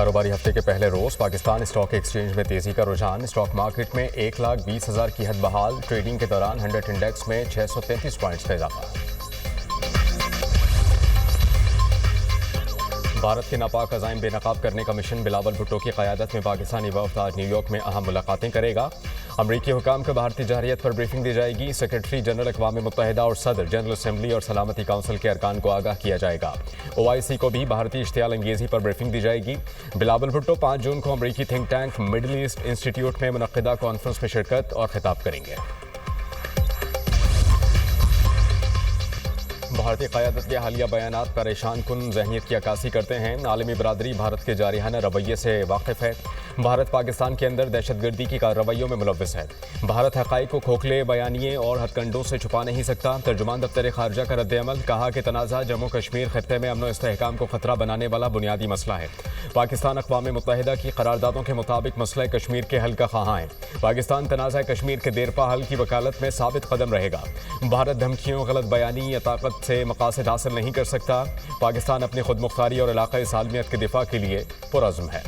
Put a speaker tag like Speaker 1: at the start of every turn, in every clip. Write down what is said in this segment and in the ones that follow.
Speaker 1: कारोबारी हफ्ते के पहले रोज पाकिस्तान स्टॉक एक्सचेंज में तेजी का रुझान। स्टॉक मार्केट में 1,20,000 की हद बहाल। ट्रेडिंग के दौरान 100 इंडेक्स में 633 पॉइंट्स का इजाफा। भारत के नापाक अज़ाइम बेनकाब करने का मिशन बिलावल भुट्टो की क़यादत में पाकिस्तानी वफ़द आज न्यूयॉर्क में अहम मुलाकातें करेगा। अमरीकी हुकाम को भारतीय जहरियत पर ब्रीफिंग दी जाएगी। सेक्रेटरी जनरल अक़वाम मुत्तहिदा और सदर जनरल असम्बली और सलामती काउंसिल के अरकान को आगाह किया जाएगा। OIC को भी भारतीय इश्तियाल अंगेज़ी पर ब्रीफिंग दी जाएगी। बिलावल भुट्टो 5 जून को अमरीकी think tank middle east institute में मुनक़्क़िदा कॉन्फ्रेंस में शिरकत और खिताब करेंगे। भारतीय क़यादत के हालिया बयानात परेशान कुन ज़हनियत की अक्कासी करते हैं। आलमी बरादरी भारत के जारिहाना रवैये से वाकिफ़ है। भारत पाकिस्तान के अंदर दहशतगर्दी की कार्रवाइयों में मुलव्वस है। भारत हक़ाइक़ को खोखले बयानिए और हथकंडों से छुपा नहीं सकता। तर्जुमान दफ्तर ख़ारजा का रद्द-ए-अमल, कहा कि तनाज़ा जम्मू कश्मीर ख़ित्ते में अमन व इस्तेहकाम को ख़तरा बनाने वाला बुनियादी मसला है। पाकिस्तान अक़वाम मुत्तहिदा की करारदादों के मुताबिक मसला कश्मीर के हल का ख़्वाहां है। पाकिस्तान तनाज़ा कश्मीर के देरपा हल की वकालत में साबित कदम रहेगा। भारत धमकियों, गलत बयानी या ताकत से मकासद हासिल नहीं कर सकता। पाकिस्तान अपनी खुद मुख्तारी और इलाक़ाई सालमियत के दिफा के लिए पुरअज़्म है।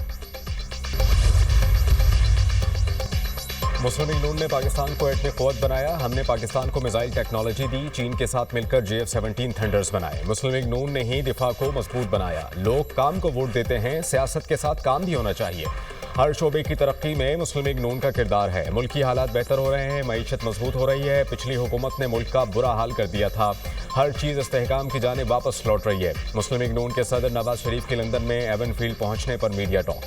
Speaker 1: मुस्लिम लीग नून ने पाकिस्तान को एटमी क़ुव्वत बनाया। हमने पाकिस्तान को मिसाइल टेक्नोलॉजी दी। चीन के साथ मिलकर JF-17 थंडर्स बनाए। मुस्लिम लीग नून ने ही दिफा को मजबूत बनाया। लोग काम को वोट देते हैं, सियासत के साथ काम भी होना चाहिए। हर शोबे की तरक्की में मुस्लिम लीग नून का किरदार है। मुल्की हालात बेहतर हो रहे हैं, मईशत मजबूत हो रही है। पिछली हुकूमत ने मुल्क का बुरा हाल कर दिया था। हर चीज़ इस्तेहकाम की जानिब वापस लौट रही है। मुस्लिम लीग नून के सदर नवाज शरीफ के लंदन में एवन फील्ड पहुंचने पर मीडिया टॉक।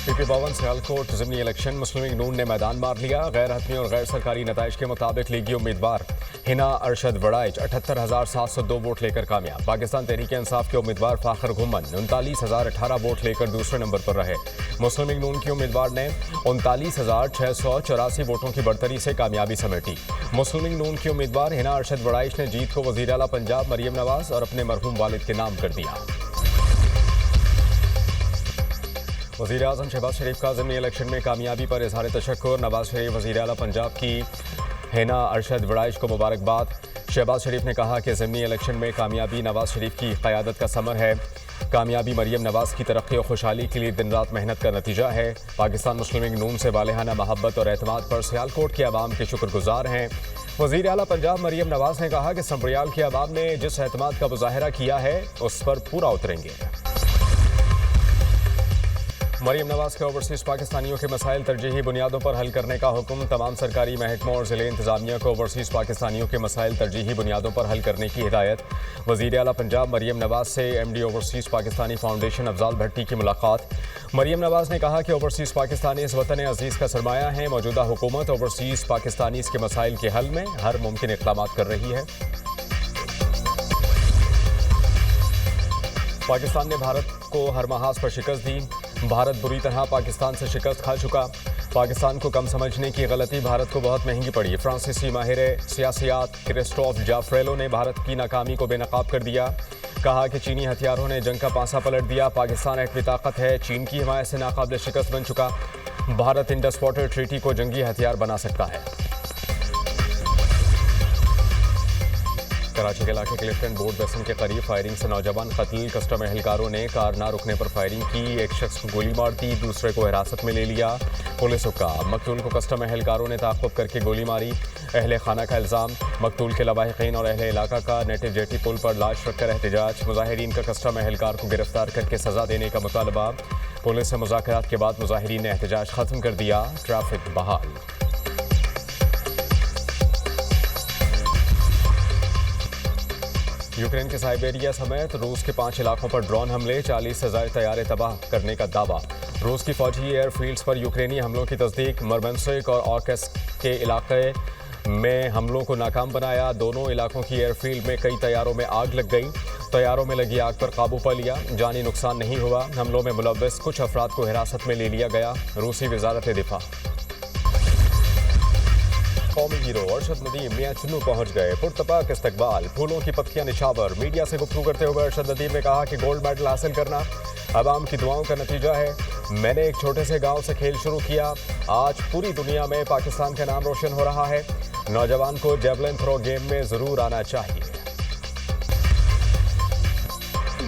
Speaker 1: PP भवन सियालकोट ज़िमनी इलेक्शन, मुस्लिम लीग नून ने मैदान मार लिया। गैर हतमी और गैर सरकारी नताइज के मुताबिक लीगी उम्मीदवार हिना अरशद वड़ाइच 78,702 वोट लेकर कामयाब। पाकिस्तान तहरीक इंसाफ के उम्मीदवार फाखर घुमन 39,018 वोट लेकर दूसरे नंबर पर रहे। मुस्लिम लीग नून की उम्मीदवार ने 39,684 वोटों की बढ़तरी से कामयाबी समेटी। मुस्लिम लीग नून की उम्मीदवार हिना अरशद वड़ाइच ने जीत को वज़ीर आला पंजाब मरियम नवाज और अपने मरहूम वालिद के नाम कर दिया। वज़ीर आज़म शहबाज शरीफ का ज़िमनी इलेक्शन में कामयाबी पर इज़हार तशक्कुर। नवाज शरीफ वज़ीर आला पंजाब की हिना अरशद वड़ाइच को मुबारकबाद। शहबाज शरीफ ने कहा कि ज़िमनी इलेक्शन में कामयाबी नवाज शरीफ की क़यादत का समर है। कामयाबी मरियम नवाज की तरक्की और खुशहाली के लिए दिन रात मेहनत का नतीजा है। पाकिस्तान मुस्लिम लीग नून से वालेहाना मोहब्बत और एतमाद पर सियालकोट के अवाम के शुक्रगुजार हैं। वज़ीर आला पंजाब मरियम नवाज ने कहा कि संब्रियाल के अवाम ने जिस एतमाद का मुज़ाहिरा किया है उस पर पूरा उतरेंगे। मरियम नवाज के ओवरसीज़ पाकिस्तानियों के मसाइल तरजीही बुनियादों पर हल करने का हुक्म। तमाम सरकारी महकमों और ज़िले इंतज़ामिया को ओवरसीज़ पाकिस्तानियों के मसाइल तरजीही बुनियादों पर हल करने की हिदायत। वज़ीर आला पंजाब मरियम नवाज से MD overseas Pakistani foundation Afzal Bhatti की मुलाकात। मरियम नवाज ने कहा कि ओवरसीज़ पाकिस्तानी इस वतन अजीज़ का सरमाया है। मौजूदा हुकूमत ओवरसीज़ पाकिस्तानी के मसाइल के हल में हर मुमकिन इक़दामात कर रही है। पाकिस्तान ने भारत को हर महाज पर शिकस्त दी। भारत बुरी तरह पाकिस्तान से शिकस्त खा चुका। पाकिस्तान को कम समझने की गलती भारत को बहुत महंगी पड़ी। फ्रांसीसी माहिर सियासियात क्रिस्टोफ जाफ्रेलो ने भारत की नाकामी को बेनकाब कर दिया। कहा कि चीनी हथियारों ने जंग का पांसा पलट दिया। पाकिस्तान एटमी ताकत है, चीन की हिमायत से नाकाबिल शिकस्त बन चुका। भारत इंडस वाटर ट्रीटी को जंगी हथियार बना सकता है। कराची के इलाके क्लिफ्टन बोर्ड बेसन के करीब फायरिंग से नौजवान कत्ल। कस्टम एहलकारों ने कार ना रुकने पर फायरिंग की। एक शख्स को गोली मार दी, दूसरे को हिरासत में ले लिया। पुलिस हुक्का, मकतूल को कस्टम एहलकारों ने ताक़ुब करके गोली मारी। अहले खाना का इल्ज़ाम, मकतूल के लवाहिकीन और अहले इलाका का नेटिव जेटी पुल पर लाश रखकर एहतजाज। मुजाहिरीन का कस्टम एहलकार को गिरफ्तार करके सज़ा देने का मुतालबा। पुलिस से मुज़ाकरात के बाद मुजाहिरीन ने एहतजाज ख़त्म कर दिया। ट्रैफिक बहाल। यूक्रेन के साइबेरिया समेत रूस के 5 इलाकों पर ड्रोन हमले। 40 से ज़ायद तैयारे तबाह करने का दावा। रूस की फौजी एयरफील्ड्स पर यूक्रेनी हमलों की तस्दीक। मरमंसिक और ऑर्केस्क के इलाके में हमलों को नाकाम बनाया। दोनों इलाकों की एयरफील्ड में कई तैयारों में आग लग गई। तैयारों में लगी आग पर काबू पा लिया। जानी नुकसान नहीं हुआ। हमलों में मुलव्वस कुछ अफराद को हिरासत में ले लिया गया। रूसी वज़ारत दिफा। कौमी हीरो अरशद नदीम मियां चुन्नू पहुंच गए। पुरतपाक इस्तकबाल, फूलों की पत्तियां निछावर। मीडिया से गुफ्तगू करते हुए अरशद नदीम ने कहा कि गोल्ड मेडल हासिल करना अवाम की दुआओं का नतीजा है। मैंने एक छोटे से गांव से खेल शुरू किया, आज पूरी दुनिया में पाकिस्तान का नाम रोशन हो रहा है। नौजवान को जेवलिन थ्रो गेम में जरूर आना चाहिए।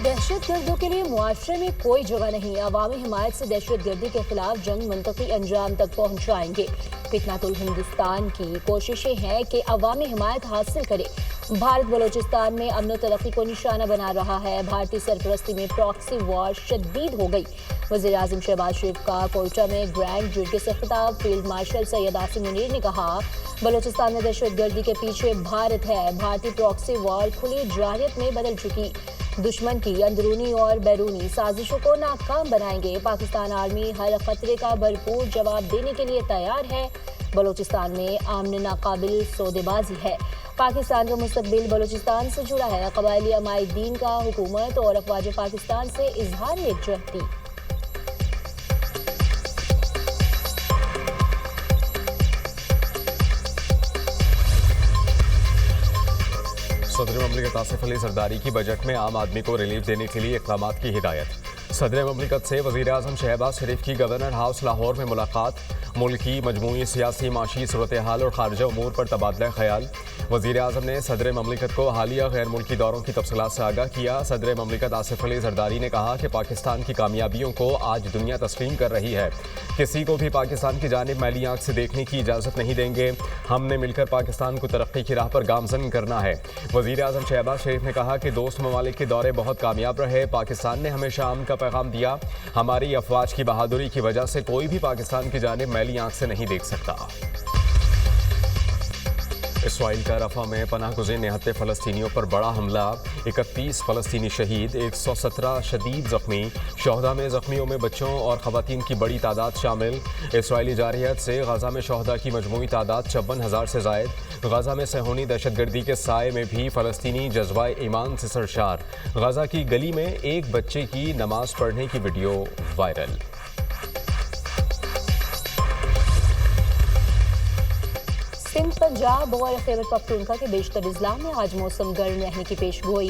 Speaker 2: दहशत गर्दों के लिए मुआशरे में कोई जगह नहीं, अवामी हिमायत से दहशत गर्दी के खिलाफ जंग मुंतकी अंजाम तक पहुंचाएंगे। फितनातुल हिंदुस्तान की कोशिशें हैं कि अवामी हिमायत हासिल करे। भारत बलोचिस्तान में अमन तरक्की को निशाना बना रहा है। भारतीय सरपरस्ती में प्रॉक्सी वॉर शदीद हो गई। वज़ीर आज़म शहबाज शरीफ का कोयटा में ग्रैंड जुर्गे से खिताब। फील्ड मार्शल सैयद आसिम मुनीर ने कहा, बलोचिस्तान में दहशत गर्दी के पीछे भारत है। भारतीय प्रॉक्सी वॉर खुली जारहियत में बदल चुकी। दुश्मन की अंदरूनी और बैरूनी साजिशों को नाकाम बनाएंगे। पाकिस्तान आर्मी हर खतरे का भरपूर जवाब देने के लिए तैयार है। बलोचिस्तान में आमने नाकाबिल सौदेबाजी है। पाकिस्तान का मुस्तकबिल बलोचिस्तान से जुड़ा है। कबायली अमायदीन का हुकूमत और अफवाज पाकिस्तान से इजहार यकजहती।
Speaker 1: सदर ममलिकत आसिफ अली जरदारी की बजट में आम आदमी को रिलीफ देने के लिए इक़दामात की हिदायत। सदर ममलिकत से वज़ीर आज़म शहबाज शरीफ की गवर्नर हाउस लाहौर में मुलाकात। मुल्क की मजमूई सियासी माशी सूरत हाल और खारजा उमूर पर तबादला ख्याल। वज़ीर आज़म ने सदर ममलिकत को हालिया गैर मुल्की दौरों की तफसीलात से आगाह किया। सदर ममलिकत आसिफ अली जरदारी ने कहा कि पाकिस्तान की कामयाबियों को आज दुनिया तस्लीम कर रही है। किसी को भी पाकिस्तान की जानिब मैली आंख से देखने की इजाज़त नहीं देंगे। हमने मिलकर पाकिस्तान को तरक्की की राह पर गामजन करना है। वज़ीर आज़म शहबाज शरीफ ने कहा कि दोस्त ममालिक के दौरे बहुत कामयाब रहे। पाकिस्तान ने हमेशा अमन का पैगाम दिया। हमारी अफवाज की बहादुरी की वजह से कोई भी पाकिस्तान की जानिब मैली आंख से नहीं देख सकता। इसराइल का रफा में पनाह गुज़ीर निहत्ते फ़लस्तीनियों पर बड़ा हमला। 31 फ़लस्तीनी शहीद, 117 शदीद ज़ख्मी। शोहदा में ज़ख्मियों में बच्चों और ख़वातीन की बड़ी तादाद शामिल। इसराइली जारहियत से गज़ा में शोहदा की मजमूई तादाद 54,000 से ज़ायद। गज़ा में सहूनी दहशतगर्दी के साए में भी फ़लस्तीनी जज्बा ईमान से सरशार। गज़ा की गली में एक बच्चे की नमाज पढ़ने की वीडियो वायरल।
Speaker 2: सिंध, पंजाब और खैबर पख्तूनख्वा के बेशतर अजला में आज मौसम गर्म रहने की पेशगोई।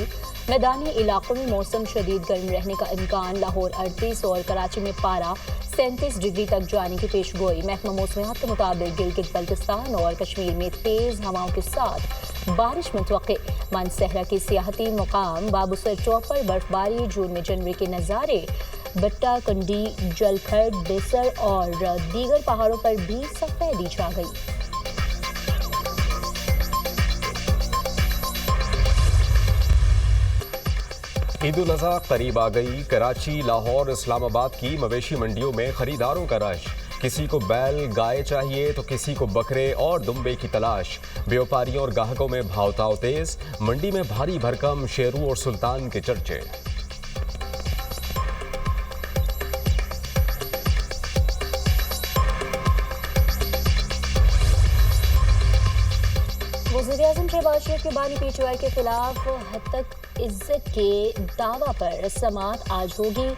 Speaker 2: मैदानी इलाकों में मौसम शदीद गर्म रहने का इम्कान। लाहौर 38 और कराची में पारा 37 डिग्री तक जाने की पेशगोई। महकमा मौसमियात के मुताबिक गिलगित बल्तिस्तान और कश्मीर में तेज़ हवाओं के साथ बारिश मुतवक्के। मानसहरा के सियाहती मुकाम बाबूसर चौक पर बर्फबारी। जून में जनवरी के नज़ारे। बट्टा कंडी, जलखड़, बेसर और दीगर पहाड़ों पर भी सफेदी छा गई।
Speaker 1: ईद उल अज़हा करीब आ गई। कराची, लाहौर, इस्लामाबाद की मवेशी मंडियों में खरीदारों का रश। किसी को बैल गाय चाहिए तो किसी को बकरे और दुम्बे की तलाश। व्यापारियों और ग्राहकों में भावताव तेज। मंडी में भारी भरकम शेरू और सुल्तान के चर्चे।
Speaker 2: वज़ीर आज़म शहबाज शरीफ के बानी PTI के खिलाफ हद तक इज्जत के दावा पर समाअत आज होगी।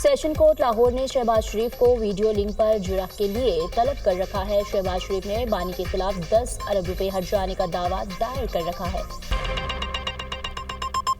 Speaker 2: सेशन कोर्ट लाहौर ने शहबाज शरीफ को वीडियो लिंक पर जुर्म के लिए तलब कर रखा है। शहबाज शरीफ ने बानी के खिलाफ 10 अरब रुपए हर्जाने का दावा दायर कर रखा है।